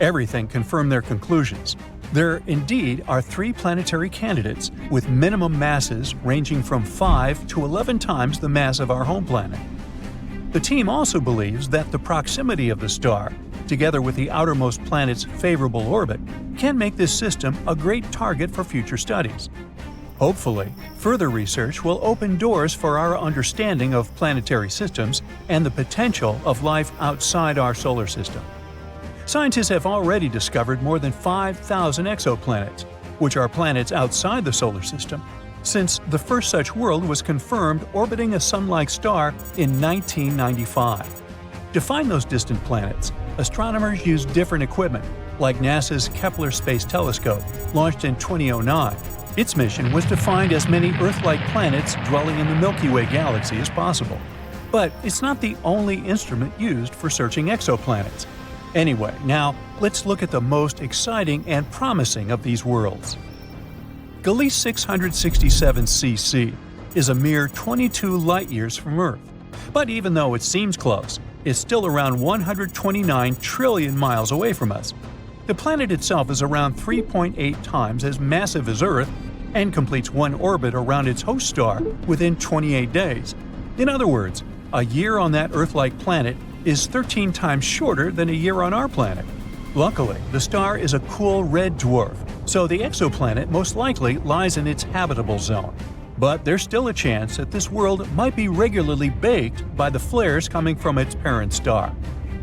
Everything confirmed their conclusions. There indeed are 3 planetary candidates with minimum masses ranging from 5 to 11 times the mass of our home planet. The team also believes that the proximity of the star, together with the outermost planet's favorable orbit, can make this system a great target for future studies. Hopefully, further research will open doors for our understanding of planetary systems and the potential of life outside our solar system. Scientists have already discovered more than 5,000 exoplanets, which are planets outside the solar system, since the first such world was confirmed orbiting a Sun-like star in 1995. To find those distant planets, astronomers use different equipment, like NASA's Kepler Space Telescope, launched in 2009. Its mission was to find as many Earth-like planets dwelling in the Milky Way galaxy as possible. But it's not the only instrument used for searching exoplanets. Anyway, now let's look at the most exciting and promising of these worlds. Gliese 667 cc is a mere 22 light-years from Earth. But even though it seems close, it's still around 129 trillion miles away from us. The planet itself is around 3.8 times as massive as Earth and completes one orbit around its host star within 28 days. In other words, a year on that Earth-like planet is 13 times shorter than a year on our planet. Luckily, the star is a cool red dwarf, so the exoplanet most likely lies in its habitable zone. But there's still a chance that this world might be regularly baked by the flares coming from its parent star,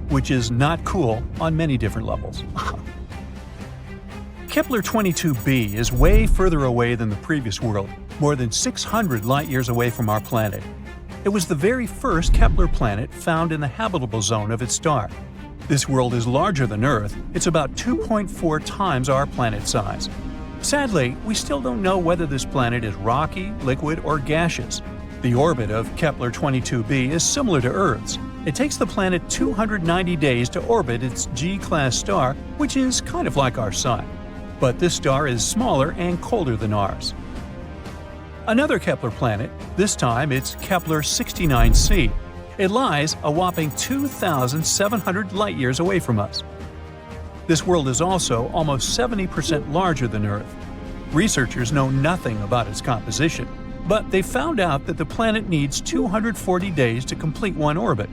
which is not cool on many different levels. Kepler 22b is way further away than the previous world, more than 600 light-years away from our planet. It was the very first Kepler planet found in the habitable zone of its star. This world is larger than Earth, it's about 2.4 times our planet size. Sadly, we still don't know whether this planet is rocky, liquid, or gaseous. The orbit of Kepler 22b is similar to Earth's. It takes the planet 290 days to orbit its G-class star, which is kind of like our Sun. But this star is smaller and colder than ours. Another Kepler planet, this time it's Kepler 69c. It lies a whopping 2,700 light-years away from us. This world is also almost 70% larger than Earth. Researchers know nothing about its composition, but they found out that the planet needs 240 days to complete one orbit.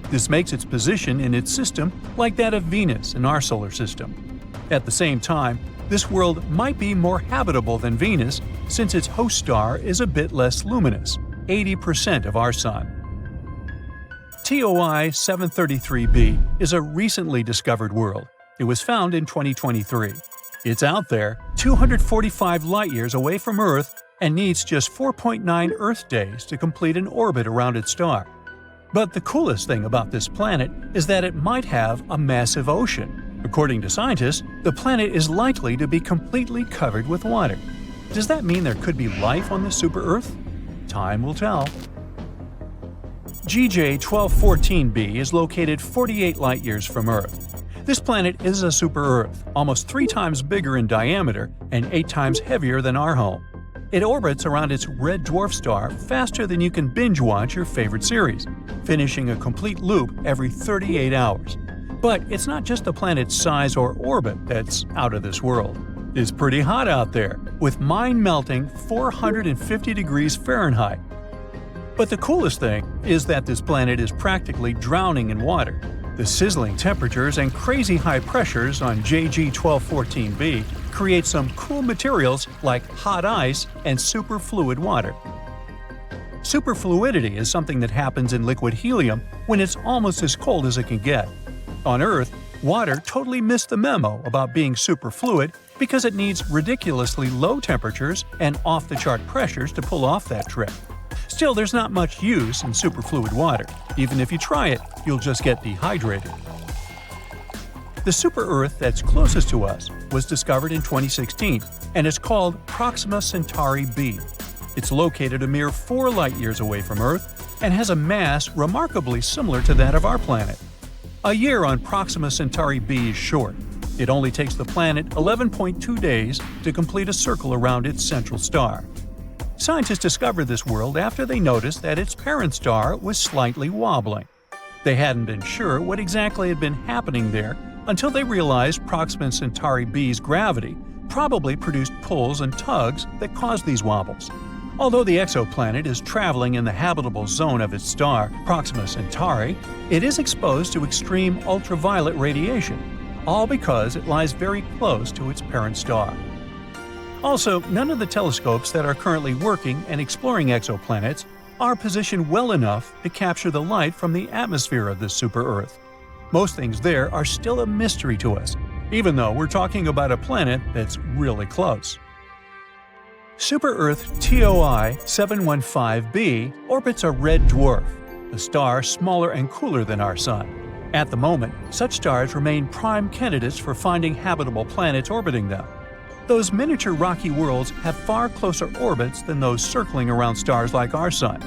This makes its position in its system like that of Venus in our solar system. At the same time, this world might be more habitable than Venus since its host star is a bit less luminous, 80% of our Sun. TOI 733b is a recently discovered world. It was found in 2023. It's out there, 245 light-years away from Earth, and needs just 4.9 Earth days to complete an orbit around its star. But the coolest thing about this planet is that it might have a massive ocean. According to scientists, the planet is likely to be completely covered with water. Does that mean there could be life on this super-Earth? Time will tell. GJ 1214b is located 48 light-years from Earth. This planet is a super-Earth, almost 3 times bigger in diameter and 8 times heavier than our home. It orbits around its red dwarf star faster than you can binge-watch your favorite series, finishing a complete loop every 38 hours. But it's not just the planet's size or orbit that's out of this world. is pretty hot out there, with mind-melting 450 degrees Fahrenheit. But the coolest thing is that this planet is practically drowning in water. The sizzling temperatures and crazy high pressures on JG 1214b create some cool materials like hot ice and superfluid water. Superfluidity is something that happens in liquid helium when it's almost as cold as it can get. On Earth, water totally missed the memo about being superfluid because it needs ridiculously low temperatures and off-the-chart pressures to pull off that trick. Still, there's not much use in superfluid water. Even if you try it, you'll just get dehydrated. The super-Earth that's closest to us was discovered in 2016, and it's called Proxima Centauri b. It's located a mere 4 light-years away from Earth and has a mass remarkably similar to that of our planet. A year on Proxima Centauri b is short. It only takes the planet 11.2 days to complete a circle around its central star. Scientists discovered this world after they noticed that its parent star was slightly wobbling. They hadn't been sure what exactly had been happening there until they realized Proxima Centauri b's gravity probably produced pulls and tugs that caused these wobbles. Although the exoplanet is traveling in the habitable zone of its star, Proxima Centauri, it is exposed to extreme ultraviolet radiation, all because it lies very close to its parent star. Also, none of the telescopes that are currently working and exploring exoplanets are positioned well enough to capture the light from the atmosphere of this super-Earth. Most things there are still a mystery to us, even though we're talking about a planet that's really close. Super-Earth TOI 715b orbits a red dwarf, a star smaller and cooler than our Sun. At the moment, such stars remain prime candidates for finding habitable planets orbiting them. Those miniature rocky worlds have far closer orbits than those circling around stars like our Sun.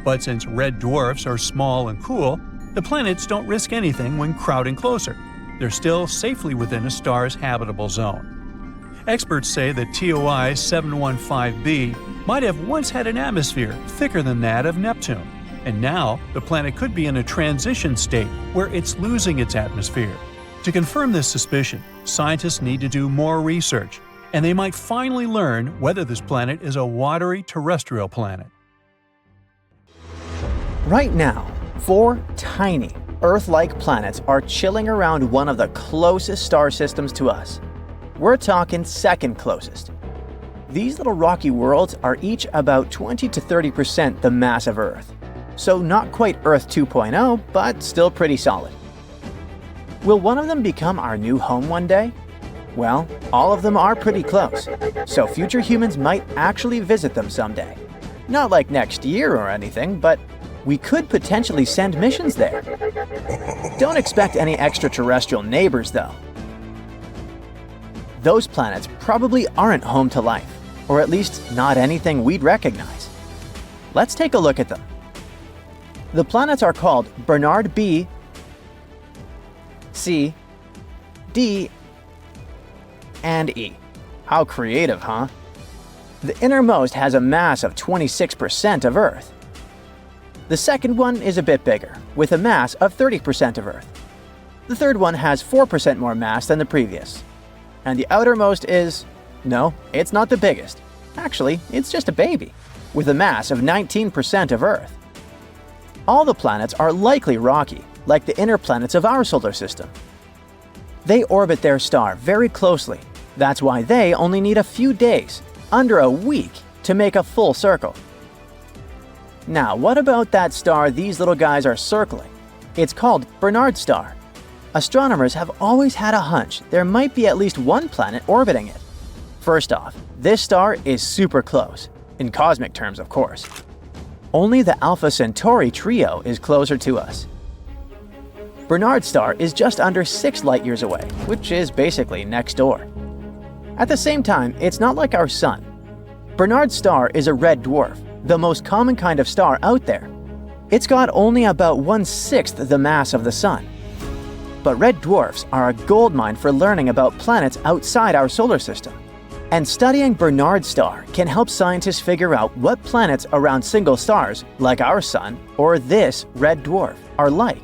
But since red dwarfs are small and cool, the planets don't risk anything when crowding closer. They're still safely within a star's habitable zone. Experts say that TOI 715b might have once had an atmosphere thicker than that of Neptune, and now the planet could be in a transition state where it's losing its atmosphere. To confirm this suspicion, scientists need to do more research, and they might finally learn whether this planet is a watery terrestrial planet. Right now, 4 tiny, Earth-like planets are chilling around one of the closest star systems to us. We're talking second closest. These little rocky worlds are each about 20 to 30% the mass of Earth. So not quite Earth 2.0, but still pretty solid. Will one of them become our new home one day? Well, all of them are pretty close, so future humans might actually visit them someday. Not like next year or anything, but we could potentially send missions there. Don't expect any extraterrestrial neighbors, though. Those planets probably aren't home to life, or at least not anything we'd recognize. Let's take a look at them. The planets are called Bernard B, C, D, and E. How creative, huh? The innermost has a mass of 26% of Earth. The second one is a bit bigger, with a mass of 30% of Earth. The third one has 4% more mass than the previous. And the outermost is… no, it's not the biggest. Actually, it's just a baby, with a mass of 19% of Earth. All the planets are likely rocky, like the inner planets of our solar system. They orbit their star very closely. That's why they only need a few days, under a week, to make a full circle. Now, what about that star these little guys are circling? It's called Bernard star. Astronomers have always had a hunch there might be at least one planet orbiting it. First off, this star is super close, in cosmic terms of course. Only the Alpha Centauri trio is closer to us. Bernard star is just under 6 light-years away, which is basically next door. At the same time, it's not like our Sun. Bernard star is a red dwarf, the most common kind of star out there. It's got only about 1/6 the mass of the Sun. But red dwarfs are a goldmine for learning about planets outside our solar system. And studying Bernard star can help scientists figure out what planets around single stars, like our Sun or this red dwarf, are like.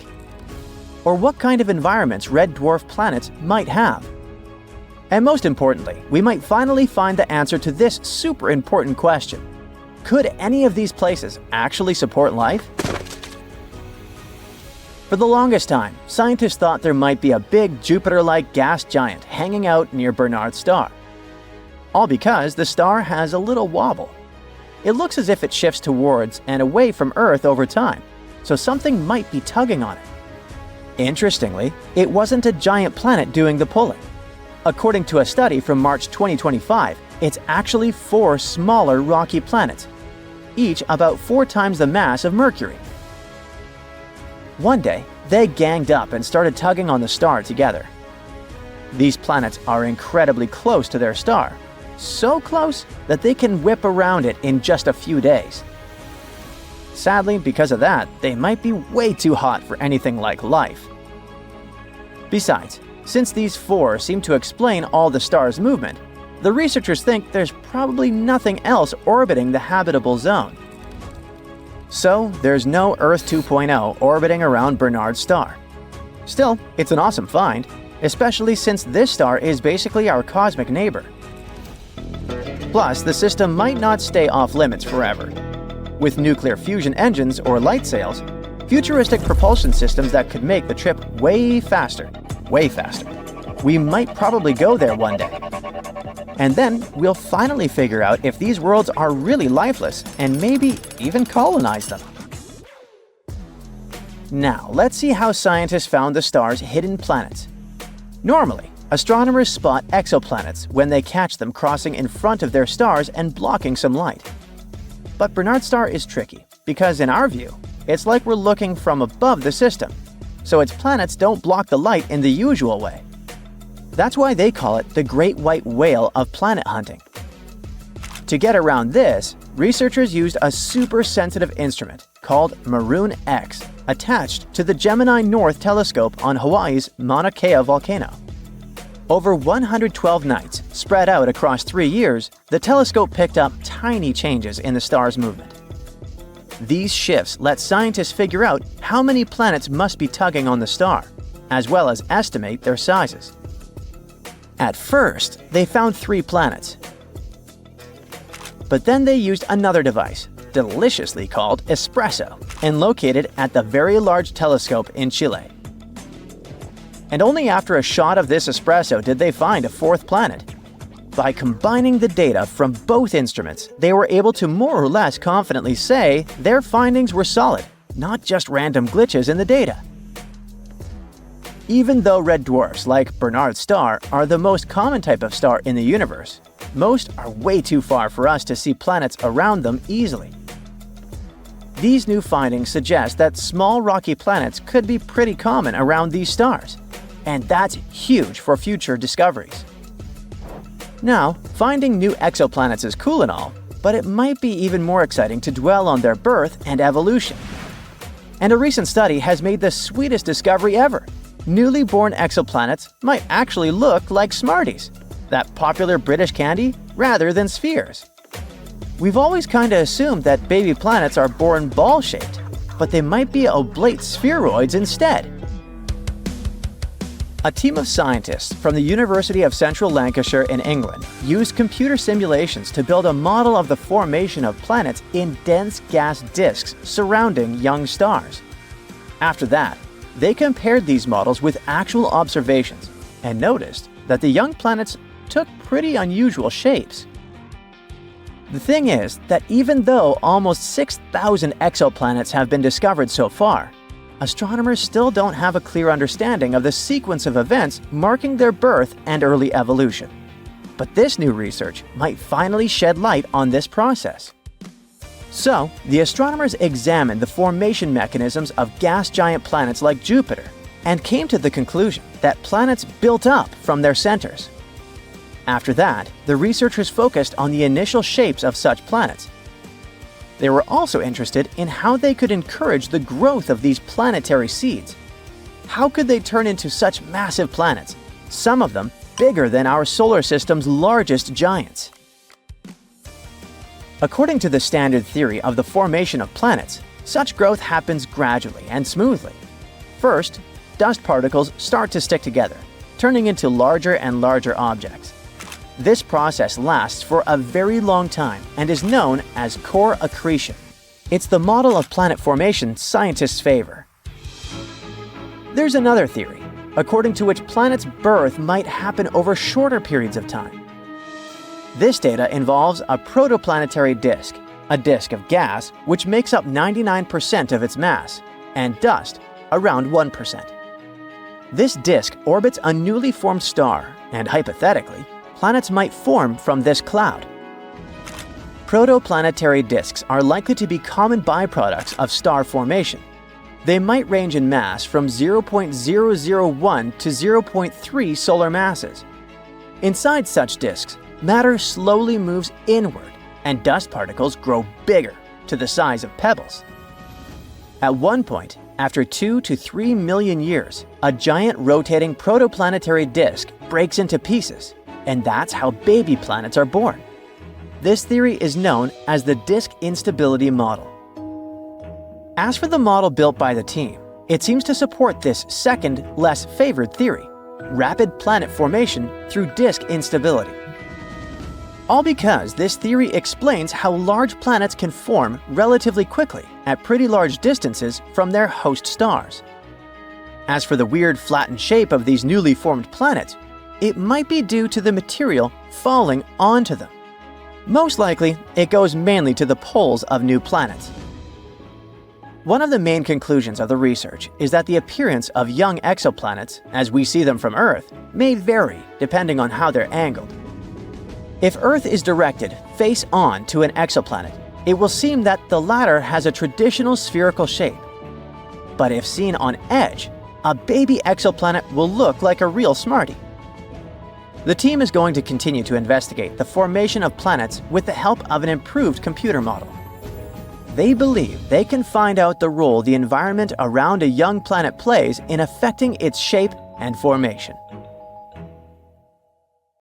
Or what kind of environments red dwarf planets might have. And most importantly, we might finally find the answer to this super important question. Could any of these places actually support life? For the longest time, scientists thought there might be a big Jupiter-like gas giant hanging out near Barnard's star. All because the star has a little wobble. It looks as if it shifts towards and away from Earth over time, so something might be tugging on it. Interestingly, it wasn't a giant planet doing the pulling. According to a study from March 2025, it's actually 4 smaller rocky planets, each about 4 times the mass of Mercury. One day, they ganged up and started tugging on the star together. These planets are incredibly close to their star, so close that they can whip around it in just a few days. Sadly, because of that, they might be way too hot for anything like life. Besides, since these 4 seem to explain all the star's movement, the researchers think there's probably nothing else orbiting the habitable zone. So, there's no Earth 2.0 orbiting around Barnard's star. Still, it's an awesome find, especially since this star is basically our cosmic neighbor. Plus, the system might not stay off limits forever. With nuclear fusion engines or light sails, futuristic propulsion systems that could make the trip way faster. We might probably go there one day. And then we'll finally figure out if these worlds are really lifeless and maybe even colonize them. Now, let's see how scientists found the star's hidden planets. Normally, astronomers spot exoplanets when they catch them crossing in front of their stars and blocking some light. But Barnard's star is tricky because, in our view, it's like we're looking from above the system, so its planets don't block the light in the usual way. That's why they call it the Great White Whale of planet hunting. To get around this, researchers used a super sensitive instrument called Maroon X attached to the Gemini North telescope on Hawaii's Mauna Kea volcano. Over 112 nights, spread out across 3 years, the telescope picked up tiny changes in the star's movement. These shifts let scientists figure out how many planets must be tugging on the star, as well as estimate their sizes. At first, they found 3 planets. But then they used another device, deliciously called Espresso, and located at the Very Large Telescope in Chile. And only after a shot of this espresso did they find a 4th planet. By combining the data from both instruments, they were able to more or less confidently say their findings were solid, not just random glitches in the data. Even though red dwarfs, like Barnard's star, are the most common type of star in the universe, most are way too far for us to see planets around them easily. These new findings suggest that small rocky planets could be pretty common around these stars, and that's huge for future discoveries. Now, finding new exoplanets is cool and all, but it might be even more exciting to dwell on their birth and evolution. And a recent study has made the sweetest discovery ever. Newly born exoplanets might actually look like Smarties, that popular British candy, rather than spheres. We've always kinda assumed that baby planets are born ball-shaped, but they might be oblate spheroids instead. A team of scientists from the University of Central Lancashire in England used computer simulations to build a model of the formation of planets in dense gas disks surrounding young stars. After that, they compared these models with actual observations and noticed that the young planets took pretty unusual shapes. The thing is that even though almost 6,000 exoplanets have been discovered so far, astronomers still don't have a clear understanding of the sequence of events marking their birth and early evolution. But this new research might finally shed light on this process. So, the astronomers examined the formation mechanisms of gas giant planets like Jupiter and came to the conclusion that planets built up from their centers. After that, the researchers focused on the initial shapes of such planets. They were also interested in how they could encourage the growth of these planetary seeds. How could they turn into such massive planets, some of them bigger than our solar system's largest giants? According to the standard theory of the formation of planets, such growth happens gradually and smoothly. First, dust particles start to stick together, turning into larger and larger objects. This process lasts for a very long time and is known as core accretion. It's the model of planet formation scientists favor. There's another theory, according to which planets' birth might happen over shorter periods of time. This data involves a protoplanetary disk, a disk of gas which makes up 99% of its mass, and dust, around 1%. This disk orbits a newly formed star, and hypothetically, planets might form from this cloud. Protoplanetary disks are likely to be common byproducts of star formation. They might range in mass from 0.001 to 0.3 solar masses. Inside such disks, matter slowly moves inward, and dust particles grow bigger, to the size of pebbles. At one point, after 2 to 3 million years, a giant rotating protoplanetary disk breaks into pieces, and that's how baby planets are born. This theory is known as the disk instability model. As for the model built by the team, it seems to support this second, less favored theory, rapid planet formation through disk instability. All because this theory explains how large planets can form relatively quickly at pretty large distances from their host stars. As for the weird flattened shape of these newly formed planets, it might be due to the material falling onto them. Most likely, it goes mainly to the poles of new planets. One of the main conclusions of the research is that the appearance of young exoplanets, as we see them from Earth, may vary depending on how they're angled. If Earth is directed face-on to an exoplanet, it will seem that the latter has a traditional spherical shape. But if seen on edge, a baby exoplanet will look like a real smarty. The team is going to continue to investigate the formation of planets with the help of an improved computer model. They believe they can find out the role the environment around a young planet plays in affecting its shape and formation.